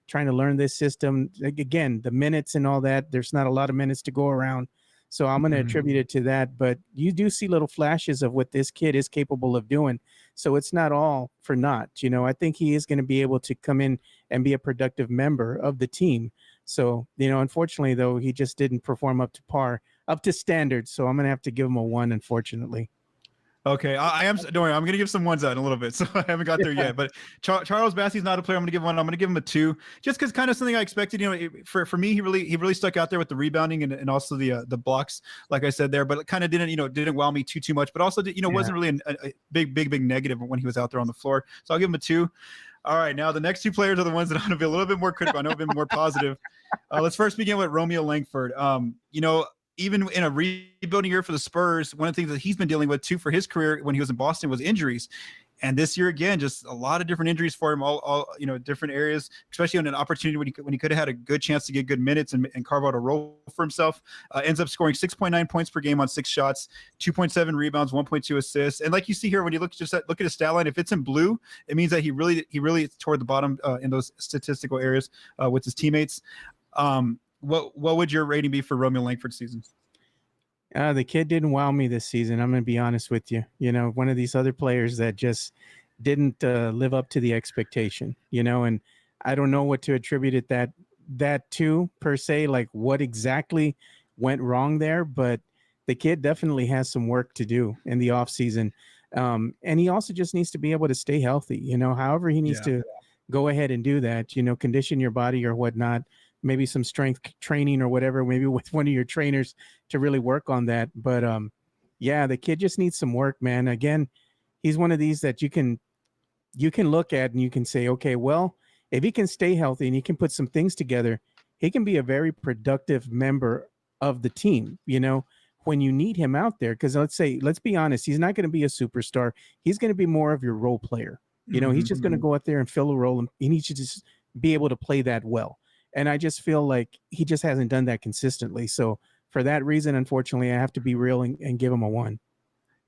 [SPEAKER 3] Trying to learn this system again, the minutes and all that. There's not a lot of minutes to go around. So I'm going to attribute it to that. But you do see little flashes of what this kid is capable of doing. So it's not all for naught. I think he is going to be able to come in and be a productive member of the team. So, unfortunately, though, he just didn't perform up to par, up to standard. So I'm going to have to give him a 1, unfortunately.
[SPEAKER 2] Okay, I am. Don't worry, I'm going to give some 1s out in a little bit, so I haven't got there yet. But Charles Bassey's not a player I'm going to give 1. I'm going to give him a 2, just because kind of something I expected. For me, he really stuck out there with the rebounding and also the blocks, like I said there. But it kind of didn't wow me too much. But also, wasn't really a big negative when he was out there on the floor. So I'll give him a 2. All right, now the next 2 players are the ones that I'm going to be a little bit more critical. I know I've been more positive. Let's first begin with Romeo Langford. Even in a rebuilding year for the Spurs, one of the things that he's been dealing with too for his career when he was in Boston was injuries. And this year, again, just a lot of different injuries for him, all different areas, especially on an opportunity when he could have had a good chance to get good minutes and carve out a role for himself. Ends up scoring 6.9 points per game on 6 shots, 2.7 rebounds, 1.2 assists. And like you see here, when you look at his stat line, if it's in blue, it means that he really is toward the bottom in those statistical areas with his teammates. What would your rating be for Romeo Langford's season?
[SPEAKER 3] The kid didn't wow me this season. I'm going to be honest with you. One of these other players that just didn't live up to the expectation, and I don't know what to attribute it that to per se, like what exactly went wrong there, but the kid definitely has some work to do in the off season. And he also just needs to be able to stay healthy, however he needs to go ahead and do that, condition your body or whatnot. Maybe some strength training or whatever, maybe with one of your trainers to really work on that. But the kid just needs some work, man. Again, he's one of these that you can look at and you can say, okay, well, if he can stay healthy and he can put some things together, he can be a very productive member of the team, when you need him out there. Because let's be honest, he's not going to be a superstar. He's going to be more of your role player. He's just going to go out there and fill a role, and he needs to just be able to play that well. And I just feel like he just hasn't done that consistently. So for that reason, unfortunately, I have to be real and give him a 1.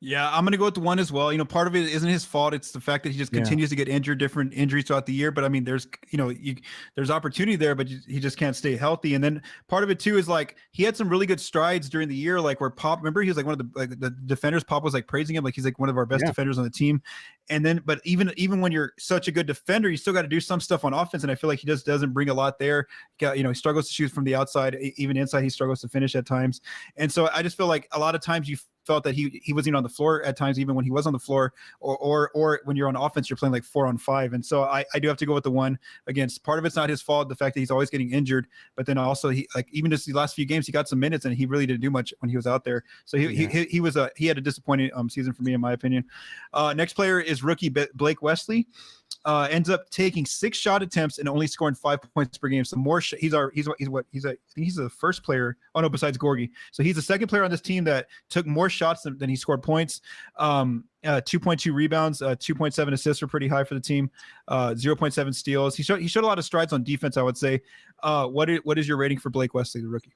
[SPEAKER 2] Yeah, I'm gonna go with the one as well. Part of it isn't his fault. It's the fact that he just continues to get injured, different injuries throughout the year. But I mean, there's opportunity there, but he just can't stay healthy. And then part of it too is like he had some really good strides during the year, like where Pop. Remember, he was like one of the defenders. Pop was like praising him, like he's like one of our best defenders on the team. And then, but even when you're such a good defender, you still got to do some stuff on offense. And I feel like he just doesn't bring a lot there. He struggles to shoot from the outside, even inside. He struggles to finish at times. And so I just feel like a lot of times you felt that he wasn't on the floor at times, even when he was on the floor, or when you're on offense, you're playing like 4-on-5. And so I do have to go with the one. Again, part of it's not his fault, the fact that he's always getting injured, but then also he, like, even just the last few games, he got some minutes and he really didn't do much when he was out there. So he had a disappointing season for me, in my opinion. Next player is rookie Blake Wesley. Ends up taking 6 shot attempts and only scoring 5 points per game. So he's the first player. Oh no, besides Gorgie. So he's the second player on this team that took more shots than he scored points. 2.2 rebounds, 2.7 assists were pretty high for the team. 0.7 steals. He showed a lot of strides on defense, I would say. What is your rating for Blake Wesley, the rookie?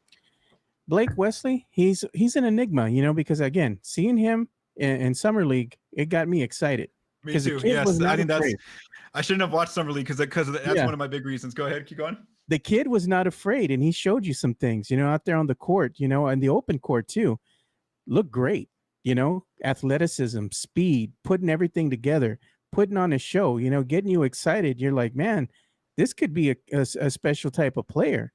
[SPEAKER 3] Blake Wesley, he's an enigma, because again, seeing him in summer league, it got me excited.
[SPEAKER 2] Me too. Yes, I think I shouldn't have watched summer league because that's one of my big reasons. Go ahead, keep going.
[SPEAKER 3] The kid was not afraid, and he showed you some things, out there on the court, and the open court too. Looked great, athleticism, speed, putting everything together, putting on a show, getting you excited. You're like, man, this could be a special type of player.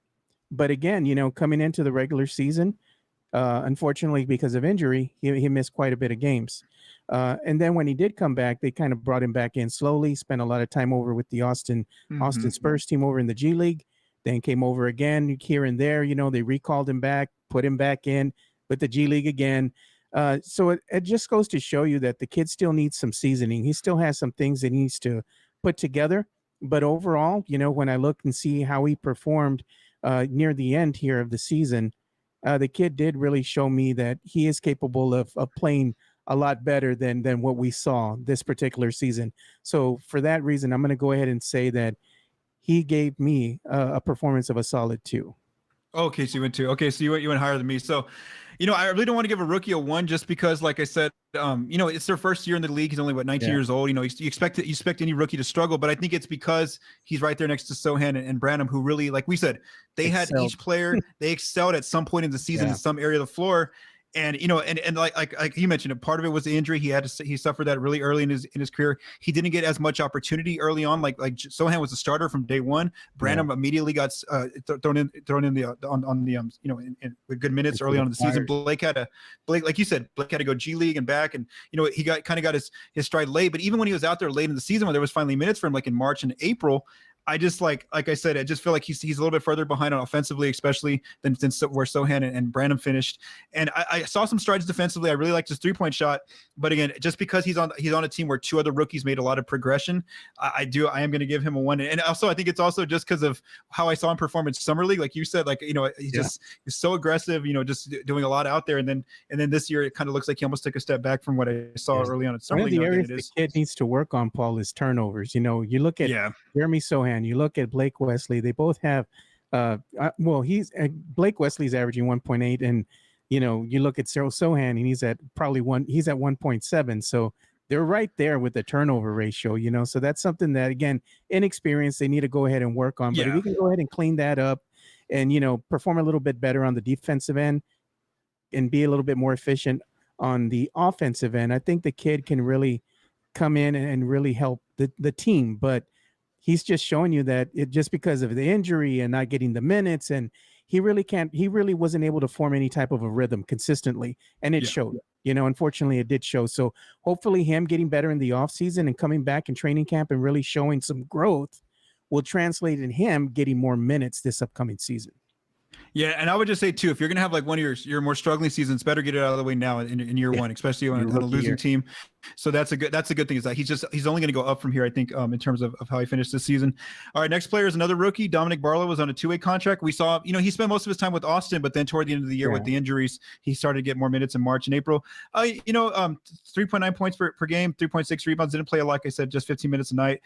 [SPEAKER 3] But again, coming into the regular season, unfortunately, because of injury, he missed quite a bit of games. And then when he did come back, they kind of brought him back in slowly, spent a lot of time over with the Austin Spurs team over in the G League, then came over again here and there. They recalled him back, put him back in with the G League again. So it just goes to show you that the kid still needs some seasoning. He still has some things that he needs to put together. But overall, when I look and see how he performed near the end here of the season, the kid did really show me that he is capable of playing a lot better than what we saw this particular season. So for that reason, I'm going to go ahead and say that he gave me a performance of a solid 2.
[SPEAKER 2] Okay, so you went 2. Okay, so you went higher than me. So, I really don't want to give a rookie a 1 just because, like I said, it's their first year in the league. He's only 19 years old. You expect any rookie to struggle, but I think it's because he's right there next to Sohan and Branham, who really, like we said, they excelled. Had each player, they excelled at some point in the season in some area of the floor. And and like you mentioned, a part of it was the injury. He suffered that really early in his career. He didn't get as much opportunity early on. Like Sohan was a starter from day one. Branham immediately got thrown in with good minutes early on in the season. Blake, like you said, Blake had to go G League and back, and he got his stride late. But even when he was out there late in the season, when there was finally minutes for him, like in March and April, I just like I said, I just feel like he's a little bit further behind on offensively, especially than where Sohan and Branham finished. And I saw some strides defensively. I really liked his 3-point shot, but again, just because he's on a team where 2 other rookies made a lot of progression, I am going to give him a 1. And also, I think it's also just because of how I saw him perform in summer league, like you said, like he's so aggressive, just doing a lot out there. And then this year, it kind of looks like he almost took a step back from what I saw early on in summer league.
[SPEAKER 3] One of the areas the kid needs to work on, Paul, is turnovers. You look at Jeremy Sohan. You look at Blake Wesley, they both have Blake Wesley's averaging 1.8, and you look at Cyril Sohan and he's at 1.7, so they're right there with the turnover ratio, so that's something that, again, inexperience, they need to go ahead and work on. But if we can go ahead and clean that up and perform a little bit better on the defensive end and be a little bit more efficient on the offensive end, I think the kid can really come in and really help the team. But he's just showing you that it just because of the injury and not getting the minutes, and he really wasn't able to form any type of a rhythm consistently. And it showed, unfortunately it did show. So hopefully him getting better in the offseason and coming back in training camp and really showing some growth will translate in him getting more minutes this upcoming season.
[SPEAKER 2] Yeah, and I would just say too, if you're gonna have like one of your more struggling seasons, better get it out of the way now in year one, especially on a losing team. So that's a good thing, is that he's only gonna go up from here, I think, in terms of how he finished this season. All right, next player is another rookie. Dominic Barlow was on a 2-way contract. We saw, he spent most of his time with Austin, but then toward the end of the year with the injuries, he started to get more minutes in March and April. 3.9 points per game, 3.6 rebounds. Didn't play a lot, like I said, just 15 minutes a night.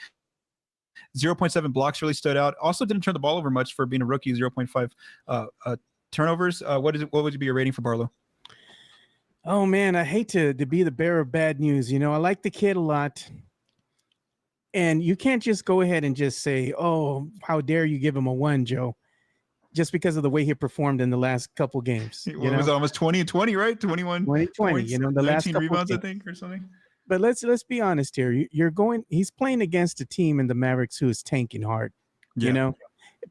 [SPEAKER 2] 0.7 blocks really stood out. Also didn't turn the ball over much for being a rookie. 0.5 turnovers. What would be your rating for Barlow?
[SPEAKER 3] Oh man, I hate to be the bearer of bad news. I like the kid a lot. And you can't just go ahead and just say, "Oh, how dare you give him a 1, Joe," just because of the way he performed in the last couple games,
[SPEAKER 2] What was it, almost 20 and 20, right? 21
[SPEAKER 3] 2020,
[SPEAKER 2] points,
[SPEAKER 3] the last
[SPEAKER 2] 19
[SPEAKER 3] couple
[SPEAKER 2] rebounds, I
[SPEAKER 3] games.
[SPEAKER 2] think, or something.
[SPEAKER 3] But let's be honest here. He's playing against a team in the Mavericks who is tanking hard.
[SPEAKER 2] Yeah.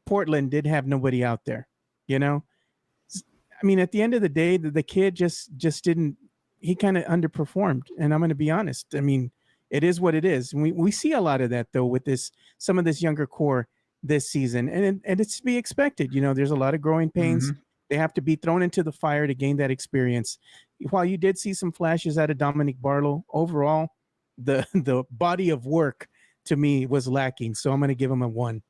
[SPEAKER 3] Portland did have nobody out there. You know, I mean, at the end of the day, the kid just didn't. He kind of underperformed, and I'm going to be honest. I mean, it is what it is. And we see a lot of that though with some of this younger core this season, and it's to be expected. There's a lot of growing pains.
[SPEAKER 2] Mhm.
[SPEAKER 3] They have to be thrown into the fire to gain that experience. While you did see some flashes out of Dominic Barlow, overall, the body of work to me was lacking. So I'm going to give him a 1.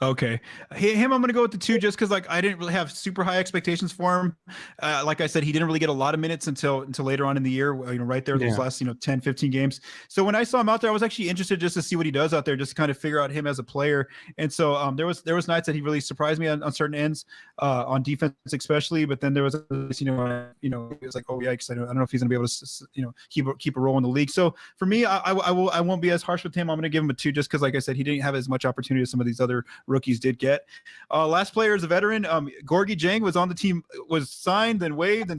[SPEAKER 2] Okay, him I'm gonna go with the 2 just because like I didn't really have super high expectations for him. Like I said, he didn't really get a lot of minutes until later on in the year, right there, those last 10 15 games. So when I saw him out there, I was actually interested just to see what he does out there, just to kind of figure out him as a player. And so there was nights that he really surprised me on certain ends, on defense especially. But then there was it was like, oh yikes, I don't know if he's gonna be able to keep a role in the league. So for me, I won't be as harsh with him. I'm gonna give him a 2 just because like I said, he didn't have as much opportunity as some of these other rookies did get. Last player is a veteran. Gorgie Jang was on the team, was signed and waived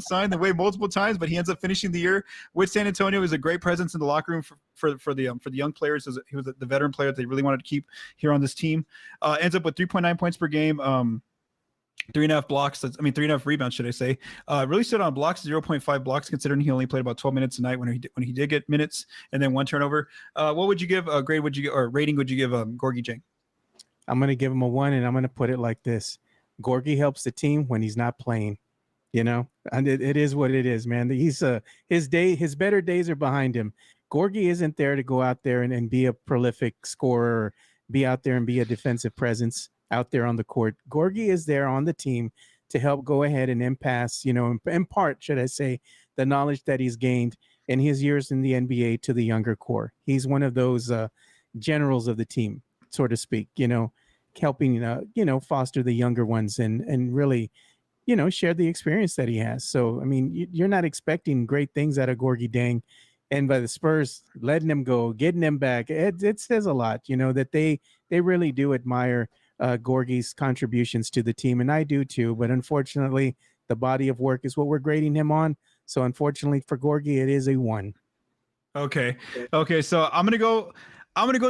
[SPEAKER 2] multiple times, but he ends up finishing the year with San Antonio. He was a great presence in the locker room for the young players. He was the veteran player that they really wanted to keep here on this team. Ends up with 3.9 points per game. 3.5 blocks. 3.5 rebounds, should I say? Really stood on blocks, 0.5 blocks, considering he only played about 12 minutes a night when he did get minutes, and then 1 turnover. What would you give? Grade would you or rating would you give Gorgie Jang?
[SPEAKER 3] I'm going to give him a 1, and I'm going to put it like this. Gorgie helps the team when he's not playing, and it is what it is, man. He's his better days are behind him. Gorgie isn't there to go out there and be a prolific scorer, or be out there and be a defensive presence out there on the court. Gorgie is there on the team to help go ahead and impart, should I say, the knowledge that he's gained in his years in the NBA to the younger core. He's one of those generals of the team, so to speak, helping, foster the younger ones and really, share the experience that he has. So, I mean, you're not expecting great things out of Gorgie Jang, and by the Spurs letting him go, getting him back, it says a lot, that they really do admire Gorgie's contributions to the team. And I do too, but unfortunately the body of work is what we're grading him on. So unfortunately for Gorgie, it is a 1.
[SPEAKER 2] Okay. So I'm gonna go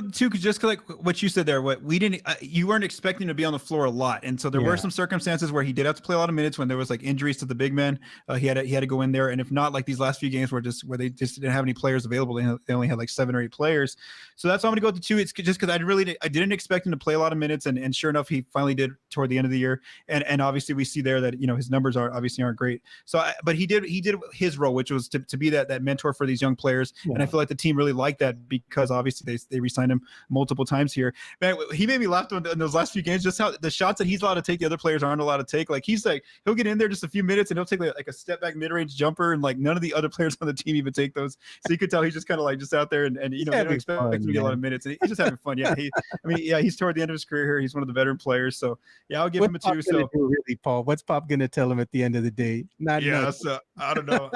[SPEAKER 2] to 2 just like what you said there. What we didn't, you weren't expecting to be on the floor a lot, and so there were some circumstances where he did have to play a lot of minutes when there was like injuries to the big men. He had to go in there, and if not, like these last few games where they just didn't have any players available. They only had like 7 or 8 players. So that's why I'm gonna go to 2. It's just because I didn't expect him to play a lot of minutes, and sure enough, he finally did toward the end of the year. And obviously we see there that his numbers aren't great. So but he did his role, which was to be that mentor for these young players, and I feel like the team really liked that because obviously they re-signed him multiple times here. Man, he made me laugh in those last few games, just how the shots that he's allowed to take, the other players aren't allowed to take. Like he'll get in there just a few minutes and he'll take like a step back mid-range jumper, and like none of the other players on the team even take those. So you could tell he's just kind of like just out there and they don't expect him to get a lot of minutes, and he's just having fun. Yeah, he's toward the end of his career here. He's one of the veteran players. So yeah, I'll give him a 2. So
[SPEAKER 3] really, Paul, what's Pop gonna tell him at the end of the day?
[SPEAKER 2] So I don't know.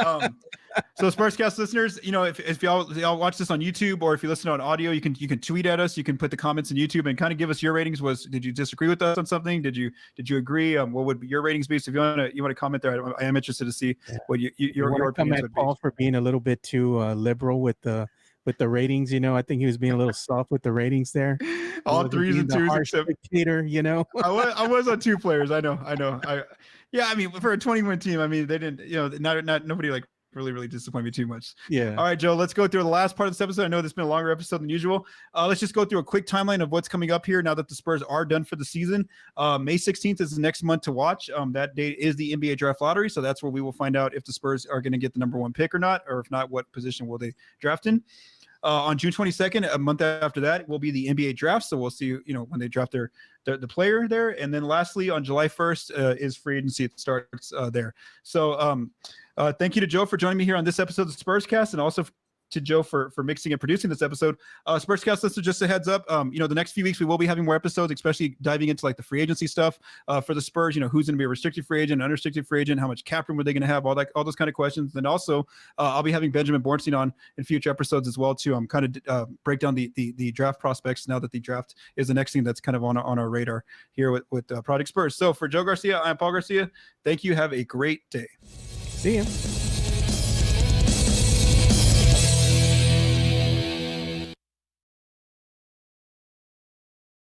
[SPEAKER 2] So Spurscast listeners, if y'all watch this on YouTube, or if you listen on audio, you can tweet at us. You can put the comments in YouTube and kind of give us your ratings. Did you disagree with us on something? Did you agree? What would your ratings be? So if you want to comment there, I am interested to see what your opinions would be.
[SPEAKER 3] Paul for being a little bit too liberal with the ratings. I think he was being a little soft with the ratings there.
[SPEAKER 2] All 3s and 2s except
[SPEAKER 3] dictator,
[SPEAKER 2] I was on 2 players. I know. For a 20-win team, they didn't, not nobody like really disappoint me too much.
[SPEAKER 3] Yeah.
[SPEAKER 2] All right, Joe, let's go through the last part of this episode. I know this has been a longer episode than usual. Let's just go through a quick timeline of what's coming up here now that the Spurs are done for the season. May 16th is the next month to watch. That date is the NBA draft lottery. So that's where we will find out if the Spurs are going to get the number 1 pick or not, or if not, what position will they draft in. On June 22nd, a month after that, will be the NBA draft. So we'll see, when they draft the player there. And then lastly, on July 1st is free agency. It starts there. So thank you to Joe for joining me here on this episode of the Spurscast, and also to Joe for mixing and producing this episode. Spurscast listeners, just a heads up. The next few weeks we will be having more episodes, especially diving into like the free agency stuff for the Spurs. Who's going to be a restricted free agent, unrestricted free agent, how much cap room are they going to have, all those kind of questions. And also, I'll be having Benjamin Bornstein on in future episodes as well to kind of break down the draft prospects now that the draft is the next thing that's kind of on our radar here with Project Spurs. So for Joe Garcia, I'm Paul Garcia. Thank you. Have a great day.
[SPEAKER 3] See you.